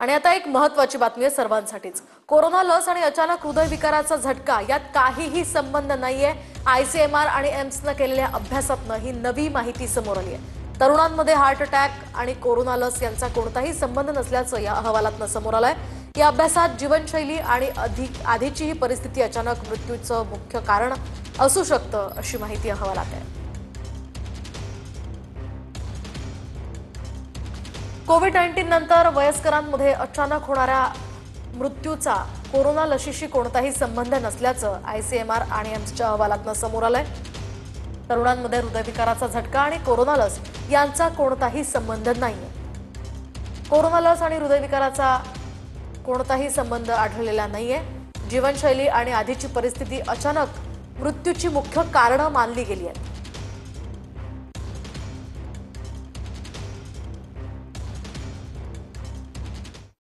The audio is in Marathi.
आणि आता एक महत्त्वाची बातमी आहे सर्वांसाठीच। कोरोना लस आणि अचानक हृदयविकाराचा झटका यात काहीही संबंध नाहीये। आयसीएमआर आणि एम्सने केलेल्या अभ्यासातून ही नवी माहिती समोर आली आहे। तरुणांमध्ये हार्ट अटॅक आणि कोरोना लस यांचा कोणताही संबंध नसल्याचं या अहवालातून समोर आलंय। या अभ्यासात जीवनशैली आणि आधीची ही परिस्थिती अचानक मृत्यूचं मुख्य कारण असू शकतं अशी माहिती अहवालात आहे। कोविड-19 नंतर वयस्करांमध्ये अचानक होणाऱ्या मृत्यूचा कोरोना लशीशी कोणताही संबंध नसल्याचं आयसीएमआर आणि एम्सच्या अहवालातून समोर आलंय। तरुणांमध्ये हृदयविकाराचा झटका आणि कोरोना लस यांचा कोणताही संबंध नाहीये। कोरोना लस आणि हृदयविकाराचा कोणताही संबंध आढळलेला नाहीये। जीवनशैली आणि आधीची परिस्थिती अचानक मृत्यूची मुख्य कारणं मानली गेली आहेत।